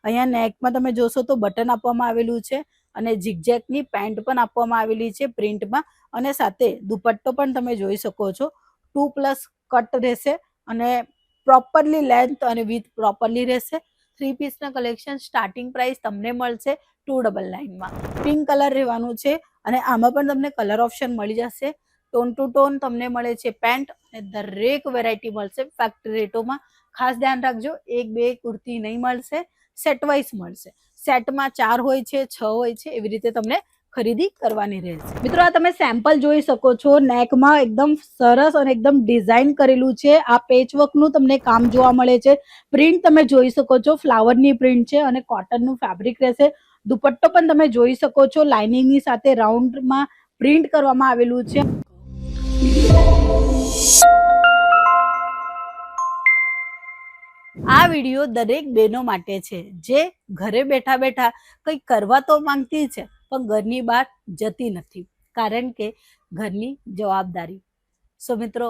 અહીંયા નેકમાં તમે જોશો તો બટન આપવામાં આવેલું છે અને ઝિગઝેગની પેન્ટ પણ આપવામાં આવેલી છે પ્રિન્ટમાં, અને સાથે દુપટ્ટો પણ તમે જોઈ શકો છો 2+ કટ રહેશે અને પ્રોપરલી લેન્થ અને વિથ પ્રોપરલી રહેશે. 3 પીસના કલેક્શન સ્ટાર્ટિંગ પ્રાઇસ તમને મળશે 299 માં. પિંક કલર રહેવાનું છે અને આમાં પણ તમને કલર ઓપ્શન મળી જશે. ટોન ટુ ટોન તમને મળે છે પેન્ટ અને દરેક વેરાયટી મળશે ફેક્ટરી રેટોમાં. ખાસ ધ્યાન રાખજો, 1-2 કુર્તી નહીં મળશે, સેટ વાઇઝ મળશે. સેટમાં 4 હોય છે, 6 હોય છે, એવી રીતે તમને ખરીદી કરવાની રહેશે. મિત્રો આ તમે સેમ્પલ જોઈ શકો છો, નેકમાં એકદમ સરસ અને એકદમ ડિઝાઇન કરેલું છે. આ પેચવર્કનું તમને કામ જોવા મળે છે. પ્રિન્ટ તમે જોઈ શકો છો, ફ્લાવરની પ્રિન્ટ છે અને કોટનનું ફેબ્રિક રહેશે. દુપટ્ટો પણ તમે જોઈ શકો છો, લાઇનિંગની સાથે રાઉન્ડમાં પ્રિન્ટ કરવામાં આવેલું છે. આ વિડીયો દરેક બહેનો માટે છે જે ઘરે બેઠા બેઠા કંઈ કરવા તો માંગતી છે પણ ઘરની બહાર જતી નથી, કારણ કે ઘરની જવાબદારી. સો મિત્રો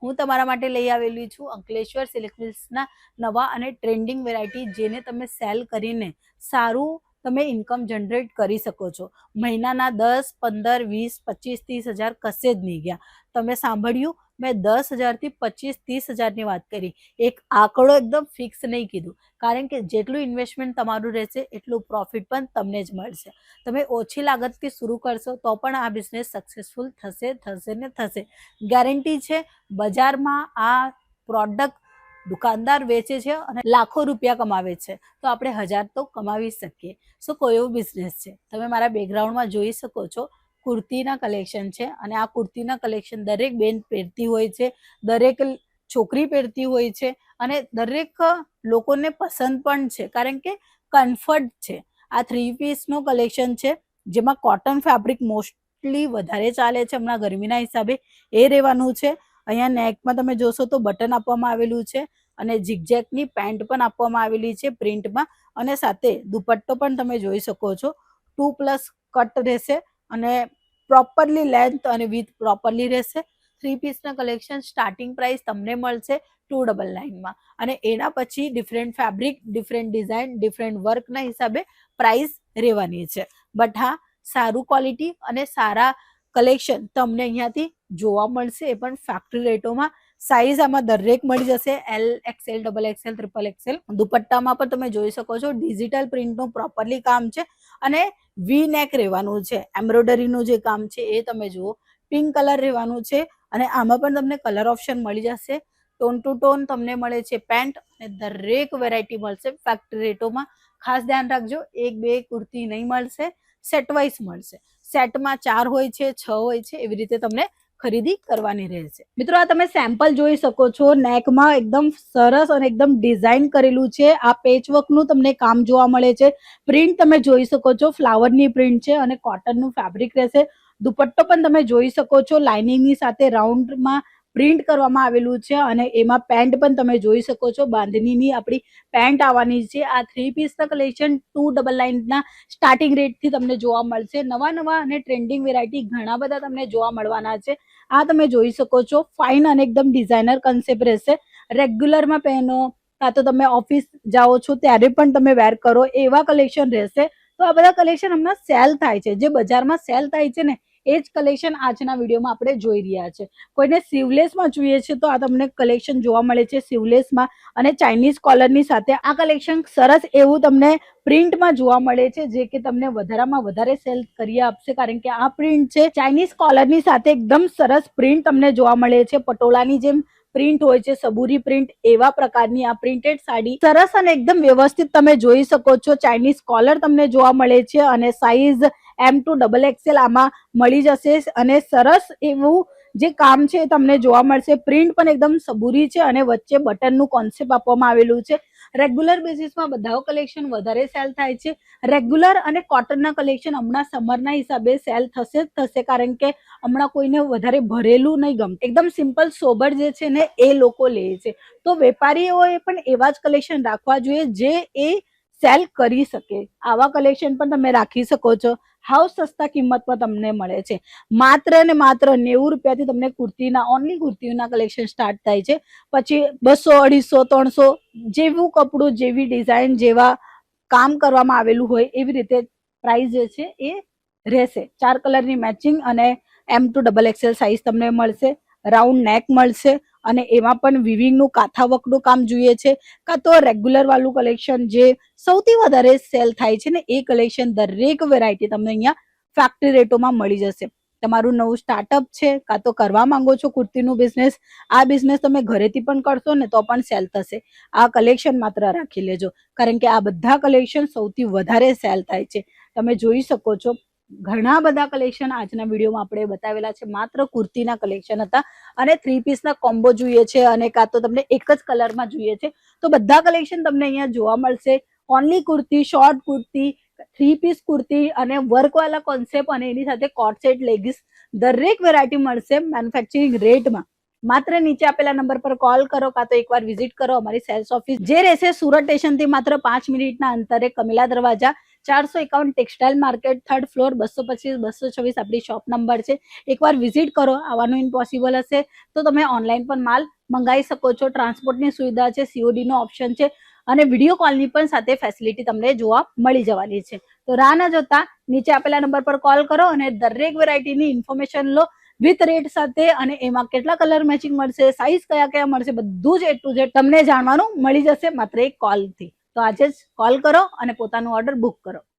હું તમારા માટે લઈ આવેલી છું અંકલેશ્વર સિલ્ક મિલ્સના નવા અને ટ્રેન્ડિંગ વેરાયટી, જેને તમે સેલ કરીને સારું તમે ઇન્કમ જનરેટ કરી શકો છો. મહિનાના 10, 15, 20, 25, 30 હજાર કશે જ નહીં ગયા. તમે સાંભળ્યું, મેં 10,000 થી 25, 30 હજારની વાત કરી. એક આંકડો એકદમ ફિક્સ નહીં કીધું, કારણ કે જેટલું ઇન્વેસ્ટમેન્ટ તમારું રહેશે એટલું પ્રોફિટ પણ તમને જ મળશે. તમે ઓછી લાગતથી શરૂ કરશો તો પણ આ બિઝનેસ સક્સેસફુલ થશે ને થશે, ગેરંટી છે. બજારમાં આ પ્રોડક્ટ દુકાનદાર વેચે છે અને લાખો રૂપિયા કમાવે છે, તો આપણે 1000 તો કમાવી શકીએ. સો કયો બિઝનેસ છે? તમે મારા બેકગ્રાઉન્ડમાં જોઈ શકો છો, કુર્તીના કલેક્શન છે અને આ કુર્તીના કલેક્શન દરેક બેન પહેરતી હોય છે, દરેક છોકરી પહેરતી હોય છે અને દરેક લોકોને પસંદ પણ છે, કારણ કે કમ્ફર્ટ છે. આ 3 પીસનું કલેક્શન છે જેમાં કોટન ફેબ્રિક મોસ્ટલી વધારે ચાલે છે હમણાં ગરમીના હિસાબે, એ રહેવાનું છે. અહીંયા નેકમાં તમે જોશો તો બટન આપવામાં આવેલું છે અને ઝિગઝેગની પેન્ટ પણ આપવામાં આવેલી છે પ્રિન્ટમાં, અને સાથે દુપટ્ટો પણ તમે જોઈ શકો છો 2+ કટ રહેશે અને પ્રોપરલી લેન્થ અને વિથ પ્રોપરલી રહેશે. 3 પીસના કલેક્શન સ્ટાર્ટિંગ પ્રાઇસ તમને મળશે 299 માં, અને એના પછી different fabric, different design, different વર્કના હિસાબે પ્રાઇસ રહેવાની છે. બટ હા, સારું ક્વોલિટી અને સારા કલેક્શન તમને અહીંયાથી જોવા મળશે, એ પણ ફેક્ટરી રેટોમાં. સાઇઝ આમાં દરેક મળી જશે, L, XL, XXL, XXL. દુપટ્ટામાં પણ તમે જોઈ શકો છો, ડિજિટલ પ્રિન્ટનું પ્રોપરલી કામ છે અને વી નેક રહેવાનું છે. એમ્બ્રોઇડરીનું જે કામ છે એ તમે જુઓ. પિંક કલર રહેવાનું છે અને આમાં પણ તમને કલર ઓપ્શન મળી જશે. ટોન ટુ ટોન તમને મળે છે પેન્ટ અને દરેક વેરાયટી મળશે ફેક્ટરી રેટોમાં. ખાસ ધ્યાન રાખજો, 1-2 કુર્તી નહીં મળશે, સેટ વાઇઝ મળશે. સેટમાં 4 હોય છે, 6 હોય છે, એવી રીતે તમને ખરીદી કરવાની રહેશે. મિત્રો આ તમે સેમ્પલ જોઈ શકો છો, નેકમાં એકદમ સરસ અને એકદમ ડિઝાઇન કરેલું છે. આ પેચવર્કનું તમને કામ જોવા મળે છે. પ્રિન્ટ તમે જોઈ શકો છો, ફ્લાવરની પ્રિન્ટ છે અને કોટનનું ફેબ્રિક રહેશે. દુપટ્ટો પણ તમે જોઈ શકો છો, લાઇનિંગની સાથે રાઉન્ડમાં પ્રિન્ટ કરવામાં આવેલું છે અને એમાં પેન્ટ પણ તમે જોઈ શકો છો, બાંધણીની આપણી પેન્ટ આવવાની છે. આ 3 પીસના કલેક્શન 299ના સ્ટાર્ટિંગ રેટથી તમને જોવા મળશે. નવા અને ટ્રેન્ડિંગ વેરાયટી ઘણા બધા તમને જોવા મળવાના છે. આ તમે જોઈ શકો છો, ફાઇન અને એકદમ ડિઝાઇનર કન્સેપ્ટ રહેશે. રેગ્યુલરમાં પહેનો, કાં તો તમે ઓફિસ જાઓ છો ત્યારે પણ તમે વેર કરો, એવા કલેક્શન રહેશે. તો આ બધા કલેક્શન હમણાં સેલ થાય છે, જે બજારમાં સેલ થાય છે ને એ જ કલેક્શન આજના વિડીયોમાં આપણે જોઈ રહ્યા છે. કોઈને સીવલેસમાં જોઈએ છે તો આ તમને કલેક્શન જોવા મળે છે સીવલેસમાં અને ચાઇનીઝ કોલરની સાથે. આ કલેક્શન સરસ એવું તમને પ્રિન્ટમાં જોવા મળે છે, જે કે તમને વધારામાં વધારે સેલ કરી આપશે, કારણ કે આ પ્રિન્ટ છે ચાઇનીઝ કોલરની સાથે. એકદમ સરસ પ્રિન્ટ તમને જોવા મળે છે, પટોળાની જેમ પ્રિન્ટ હોય છે, સબૂરી પ્રિન્ટ, એવા પ્રકારની આ પ્રિન્ટેડ સાડી સરસ અને એકદમ વ્યવસ્થિત તમે જોઈ શકો છો. ચાઇનીઝ કોલર તમને જોવા મળે છે અને સાઈઝ M to XXL આમાં મળી જશે અને સરસ એવું જે કામ છે તમને જોવા મળશે. પ્રિન્ટ પણ એકદમ સબૂરી છે અને વચ્ચે બટનનું કોન્સેપ્ટ આપવામાં આવેલું છે. રેગ્યુલર બેસિસમાં બધા કલેક્શન વધારે સેલ થાય છે. રેગ્યુલર અને કોટનના કલેક્શન હમણાં સમરના હિસાબે સેલ થશે જ થશે, કારણ કે હમણાં કોઈને વધારે ભરેલું નહીં ગમતું, એકદમ સિમ્પલ સોબર જે છે ને એ લોકો લે છે. તો વેપારીઓએ પણ એવા જ કલેક્શન રાખવા જોઈએ જે એ સેલ કરી શકે. આવા કલેક્શન પણ તમે રાખી શકો છો. હાવ સસ્તા કિંમત પર તમને મળે છે. માત્ર ને માત્ર 90 રૂપિયાથી તમને કુર્તીના ઓનલી કુર્તીઓના કલેક્શન સ્ટાર્ટ થાય છે. પછી 200, 250, 300 જેવું કપડું, જેવી ડિઝાઇન, જેવા કામ કરવામાં આવેલું હોય એવી રીતે પ્રાઇસ જે છે એ રહેશે. 4 કલરની મેચિંગ અને M2 XXL સાઇઝ તમને મળશે. રાઉન્ડ નેક મળશે અને એમાં પણ વિવિંગનું કાંથા વર્કનું કામ જોઈએ છે કાં તો રેગ્યુલર વાળું કલેક્શન જે સૌથી વધારે સેલ થાય છે ને એ કલેક્શન દરેક વેરાયટી તમને અહીંયા ફેક્ટરી રેટોમાં મળી જશે. તમારું નવું સ્ટાર્ટઅપ છે કાં તો કરવા માંગો છો કુર્તીનું બિઝનેસ, આ બિઝનેસ તમે ઘરેથી પણ કરશો ને તો પણ સેલ થશે. આ કલેક્શન માત્ર રાખી લેજો કારણ કે આ બધા કલેક્શન સૌથી વધારે સેલ થાય છે. તમે જોઈ શકો છો ઘણા બધા કલેક્શન આજના વિડીયોમાં આપણે બતાવેલા છે. માત્ર કુર્તીના કલેક્શન હતા અને 3 પીસના કોમ્બો જોઈએ છે અને કાં તો તમને એક જ કલરમાં જોઈએ છે તો બધા કલેક્શન તમને અહીંયા જોવા મળશે. Only kurti, short kurti, 3 piece kurti અને વર્કવાળા કોન્સેપ્ટ અને એની સાથે કોટ સેટ, લેગીસ દરેક વેરાયટી મળશે મેન્યુફેક્ચરિંગ રેટમાં. માત્ર નીચે આપેલા નંબર પર કોલ કરો કાં તો એકવાર વિઝિટ કરો અમારી સેલ્સ ઓફિસ જે રહેશે સુરત સ્ટેશનથી માત્ર 5 મિનિટના અંતરે, કમિલા દરવાજા, 451 ટેક્સટાઇલ માર્કેટ, 3rd ફ્લોર, 225, 226 આપણી શોપ નંબર છે. એકવાર વિઝિટ કરો. આવવાનું ઇમ્પોસિબલ હશે તો તમે ઓનલાઈન પણ માલ મંગાવી શકો છો. ટ્રાન્સપોર્ટની સુવિધા છે, COD નો ઓપ્શન છે અને વિડીયો કોલની પણ સાથે ફેસિલિટી તમને જોવા મળી જવાની છે. તો રાહ ન જોતા નીચે આપેલા નંબર પર કોલ કરો અને દરેક વેરાયટીની ઇન્ફોર્મેશન લો વિથ રેટ સાથે અને એમાં કેટલા કલર મેચિંગ મળશે, સાઇઝ કયા કયા મળશે, બધું જ A to Z તમને જાણવાનું મળી જશે માત્ર એક કોલથી. તો આજે જ કોલ કરો અને પોતાનું ઓર્ડર બુક કરો.